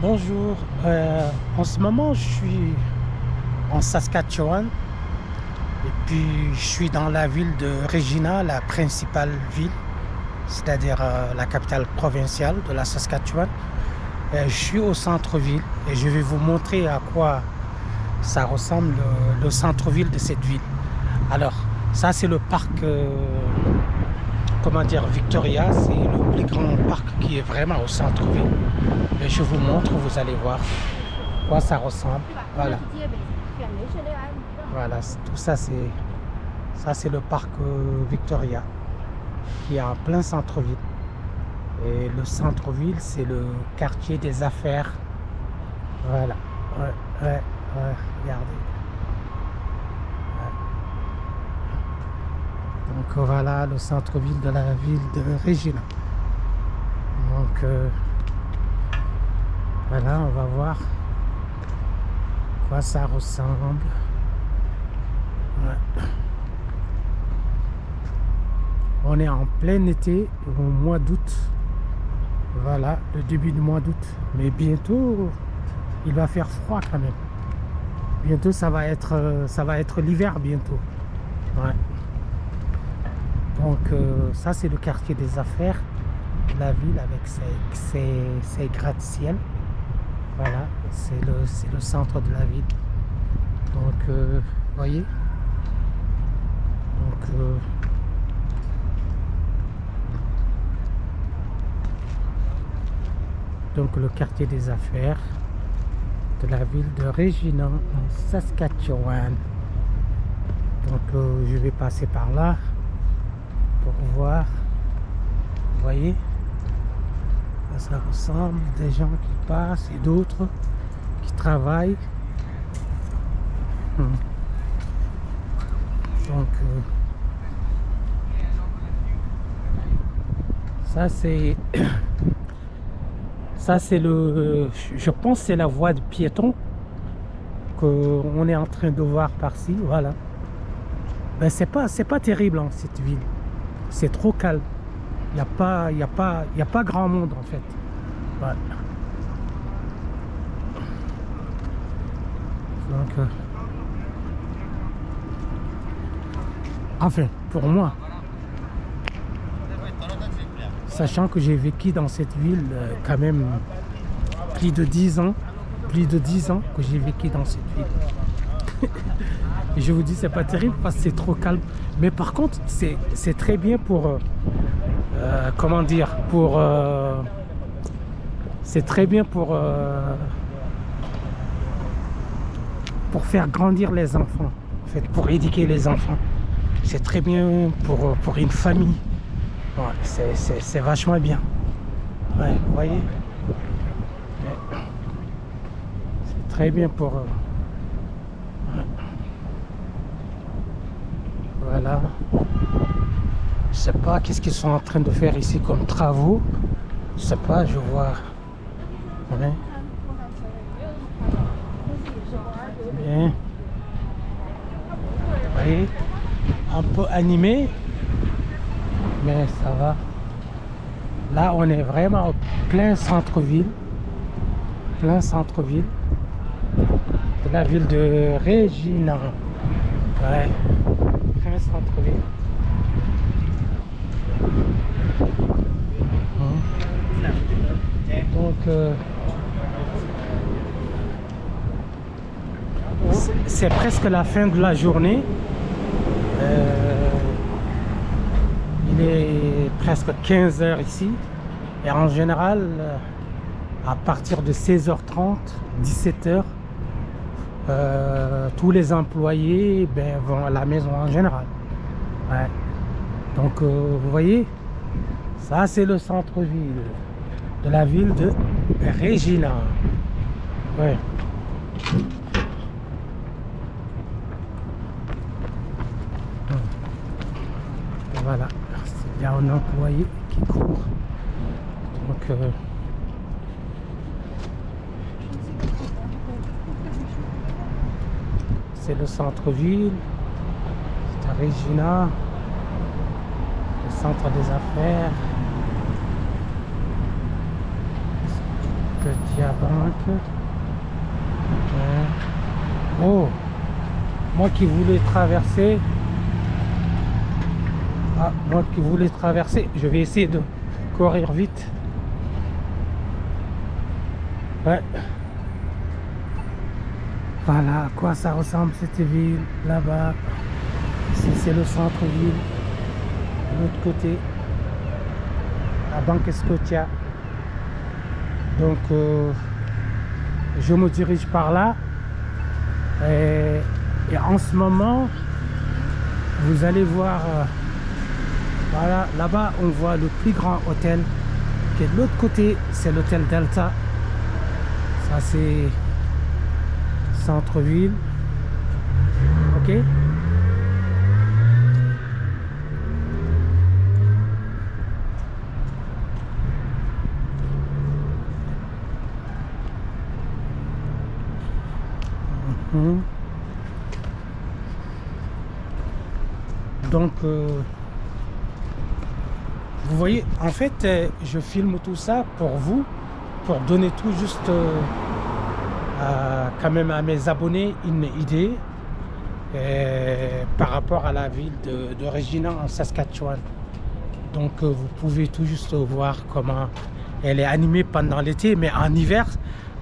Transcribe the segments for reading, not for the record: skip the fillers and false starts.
Bonjour, en ce moment je suis en Saskatchewan et puis je suis dans la ville de Regina, la principale ville, c'est-à-dire la capitale provinciale de la Saskatchewan. Je suis au centre-ville et je vais vous montrer à quoi ça ressemble le centre-ville de cette ville. Alors, ça c'est le parc, comment dire, Victoria, c'est le plus grand parc qui est vraiment au centre-ville. Et je vous montre, vous allez voir à quoi ça ressemble. Voilà, voilà, tout ça c'est le parc Victoria qui est en plein centre-ville. Et le centre-ville, c'est le quartier des affaires. Voilà, ouais, regardez. Donc voilà le centre-ville de la ville de Regina. Donc voilà, on va voir à quoi ça ressemble. Ouais. On est en plein été, au mois d'août. Voilà, le début du mois d'août. Mais bientôt, il va faire froid quand même. Bientôt, ça va être l'hiver bientôt. Ouais. Donc ça c'est le quartier des affaires de la ville avec ses gratte-ciel. Voilà, c'est le centre de la ville. Donc vous voyez. Donc le quartier des affaires de la ville de Regina en Saskatchewan. Donc je vais passer par là pour voir. Vous voyez, ça ressemble, des gens qui passent et d'autres qui travaillent. Donc ça c'est le, je pense c'est la voie de piéton qu'on est en train de voir par-ci. Voilà. Ben c'est pas terrible en cette ville. C'est trop calme. Il n'y a pas grand monde en fait. Voilà. Donc, enfin, pour moi, sachant que j'ai vécu dans cette ville quand même plus de 10 ans que j'ai vécu dans cette ville. Et je vous dis, c'est pas terrible parce que c'est trop calme. Mais par contre, c'est très bien pour... comment dire, c'est très bien pour faire grandir les enfants, en fait, pour éduquer les enfants. C'est très bien pour une famille. Ouais, c'est vachement bien. Ouais, vous voyez, c'est très bien pour ouais. Voilà. Je sais pas qu'est-ce qu'ils sont en train de faire ici comme travaux. Je sais pas, je vois. Ouais. Bien. Vous voyez, un peu animé, mais ça va. Là, on est vraiment au plein centre-ville. Plein centre-ville de la ville de Regina. Ouais. Plein centre-ville. Donc c'est presque la fin de la journée. Il est presque 15 heures ici et en général à partir de 16h30 17h tous les employés vont à la maison en général. Ouais. Donc vous voyez, ça c'est le centre-ville de la ville de Regina. Ouais. Voilà, il y a un employé qui court. Donc c'est le centre-ville, c'est à Regina, le centre des affaires. Petit à banque. Oh, moi qui voulais traverser. Ah, moi qui voulais traverser, je vais essayer de courir vite. Ouais. Voilà à quoi ça ressemble cette ville là-bas. Ici c'est le centre-ville. De l'autre côté, la Banque Scotia. Donc je me dirige par là. Et en ce moment, vous allez voir, voilà, là-bas on voit le plus grand hôtel qui est de l'autre côté, c'est l'hôtel Delta. Ça c'est centre-ville. Ok. Donc vous voyez, en fait je filme tout ça pour vous, pour donner tout juste quand même à mes abonnés une idée par rapport à la ville de Regina en Saskatchewan. Donc vous pouvez tout juste voir comment elle est animée pendant l'été, mais en hiver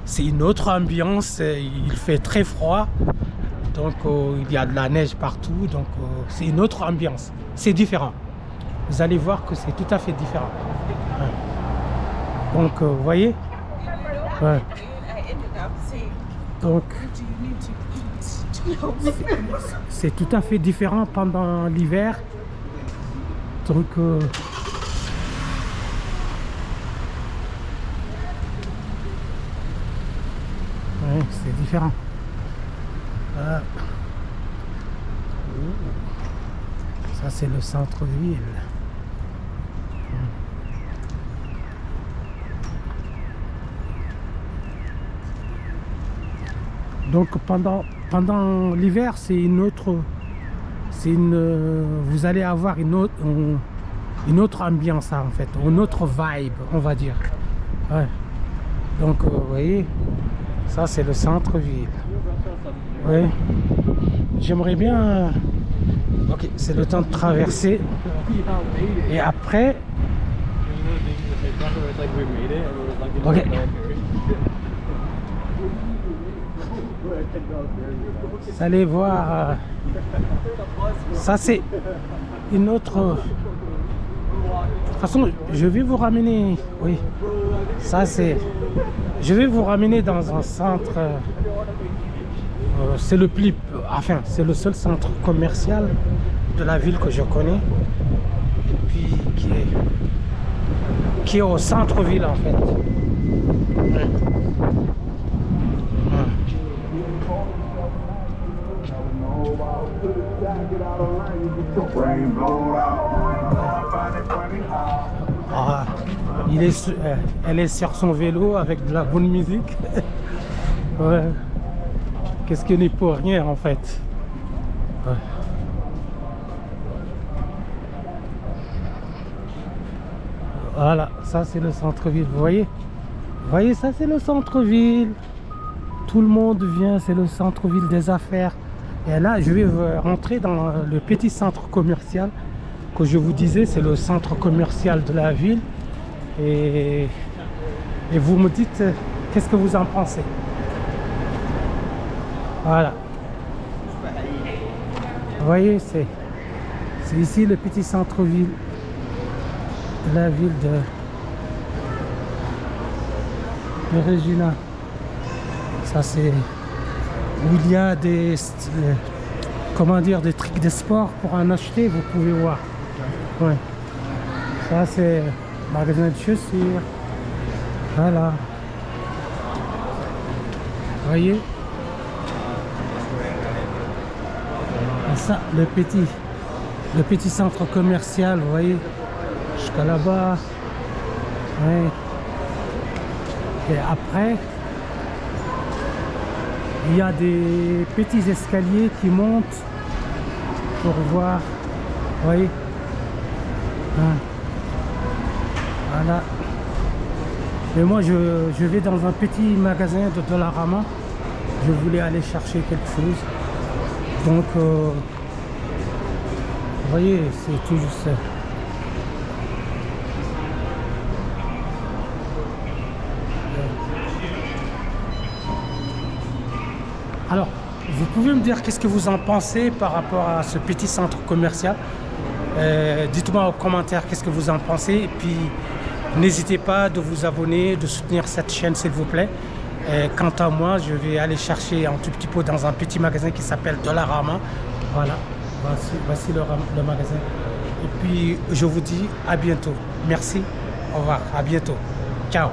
c'est une autre ambiance, il fait très froid, donc il y a de la neige partout, donc c'est une autre ambiance, c'est différent. Vous allez voir que c'est tout à fait différent. Ouais. Donc vous voyez, ouais. Donc c'est tout à fait différent pendant l'hiver. Donc ouais, c'est différent. Ça c'est le centre-ville. Donc pendant l'hiver c'est une autre, vous allez avoir une autre ambiance en fait, une autre vibe on va dire. Ouais. Donc vous voyez, ça c'est le centre-ville. Oui. J'aimerais bien. Ok, c'est le temps de traverser. Et après. Ok. Vous allez voir. Ça c'est une autre. De toute façon, je vais vous ramener. Oui. Ça c'est. Je vais vous ramener dans un centre. C'est le plus, enfin c'est le seul centre commercial de la ville que je connais, et puis qui est au centre-ville en fait. Ouais. Ah, elle est sur son vélo avec de la bonne musique. Ouais. Qu'est-ce que n'est pour rien en fait. Ouais. Voilà, ça c'est le centre-ville. Vous voyez, ça c'est le centre-ville. Tout le monde vient, c'est le centre-ville des affaires. Et là, je vais rentrer dans le petit centre commercial que je vous disais, c'est le centre commercial de la ville. Et vous me dites qu'est-ce que vous en pensez. Voilà. Vous voyez, c'est ici le petit centre-ville de la ville de Regina. Ça c'est où il y a des comment dire, des trucs de sport pour en acheter, vous pouvez voir. Ouais. Ça c'est magasin de chaussures. Voilà. Vous voyez. Et ça, le petit centre commercial, vous voyez, jusqu'à là-bas. Ouais. Et après, il y a des petits escaliers qui montent pour voir, vous voyez. Voilà. Mais moi, je vais dans un petit magasin de Dollarama. Je voulais aller chercher quelque chose. Donc, vous voyez, c'est tout juste ça. Alors, vous pouvez me dire qu'est-ce que vous en pensez par rapport à ce petit centre commercial? Dites-moi en commentaire qu'est-ce que vous en pensez. Et puis, n'hésitez pas de vous abonner, de soutenir cette chaîne, s'il vous plaît. Quant à moi, je vais aller chercher un tout petit peu dans un petit magasin qui s'appelle Dollarama. Voilà, voici le magasin. Et puis, je vous dis à bientôt. Merci, au revoir, à bientôt. Ciao.